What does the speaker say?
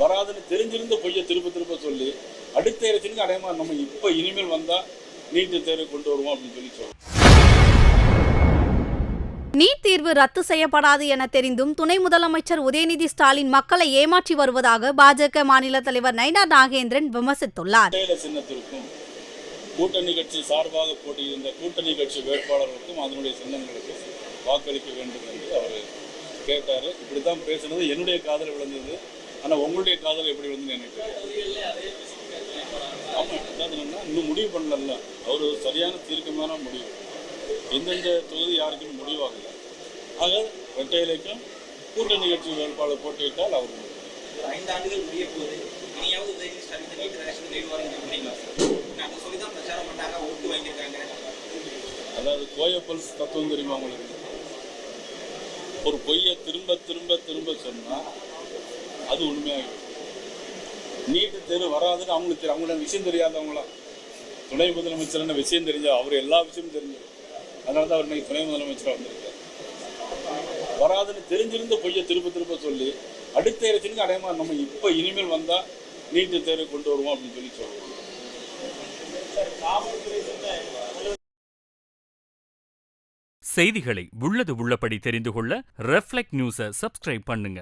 வராதுன்னு தெரிஞ்சிருந்த பொய்யை திரும்ப சொல்லி அடுத்த எலெக்ஷனுக்கு அடையமா நம்ம இப்போ இனிமேல் வந்தால் நீட்டு தேர்வு கொண்டு வருவோம் அப்படின்னு சொல்லி சொல்லுவோம். நீட் தேர்வு ரத்து செய்யப்படாது என தெரிந்தும் துணை முதலமைச்சர் உதயநிதி ஸ்டாலின் மக்களை ஏமாற்றி வருவதாக பாஜக மாநில தலைவர் நயினார் நாகேந்திரன் விமர்சித்துள்ளார். சின்னத்திற்கும் கூட்டணி கட்சி சார்பாக போட்டியிருந்த கூட்டணி கட்சி வேட்பாளர்களுக்கும் அதனுடைய சின்னங்களுக்கு வாக்களிக்க வேண்டும் என்று அவர் கேட்டார். இப்படித்தான் பேசுனது என்னுடைய காதல் விழுந்தது. ஆனால் உங்களுடைய காதல் எப்படி விழுந்தது எனக்கு ஆமாம். என்னன்னா இன்னும் முடிவு பண்ணல. அவர் சரியான தீர்க்கமான முடிவு. எந்தெந்த தொகுதி யாருக்குன்னு முடிவாகல. ஆக இரட்டை இலைக்கும் கூட்டணி கட்சி வேட்பாளர் போட்டியிட்டால் அவர் 5 ஆண்டுகள் முடிய போகுது. இனியாவது உதயநிதி ஸ்டாலின் நீட் எலெக்ஷன் ஜெயிவாருங்க அப்படிங்களா சார்? அதை சொல்லி தான் பிரச்சாரம் பண்ணாங்க, ஓட்டு வாங்கியிருக்காங்க. அதாவது கோயப்பல்ஸ் தத்துவம் தெரியுமா உங்களுக்கு? ஒரு பொய்யை திரும்ப திரும்ப திரும்ப சொன்னால் அது உண்மையாகிடும். நீட்டு தேர்வு வராதுன்னு அவங்களுக்கு அவங்களோட விஷயம் தெரியாதவங்களா? துணை முதலமைச்சர்னு விஷயம் தெரிஞ்சா அவர் எல்லா விஷயமும் தெரிஞ்சது. அதனால தான் அவர் இன்னைக்கு துணை முதலமைச்சராக வந்திருக்கார். வராதுன்னு தெரிஞ்சிருந்த பொய்யை திரும்ப சொல்லி அடுத்த எலெக்ஷனுக்கு அடையமா நம்ம இப்போ இனிமேல் வந்தால் நீட்டு தேர்வு கொண்டு வருவோம் அப்படின்னு சொல்லி சொல்லுவோம். செய்திகளை உள்ளது உள்ளபடி தெரிந்து கொள்ள ரெஃப்ளெக்ட் நியூஸை சப்ஸ்கிரைப் பண்ணுங்க.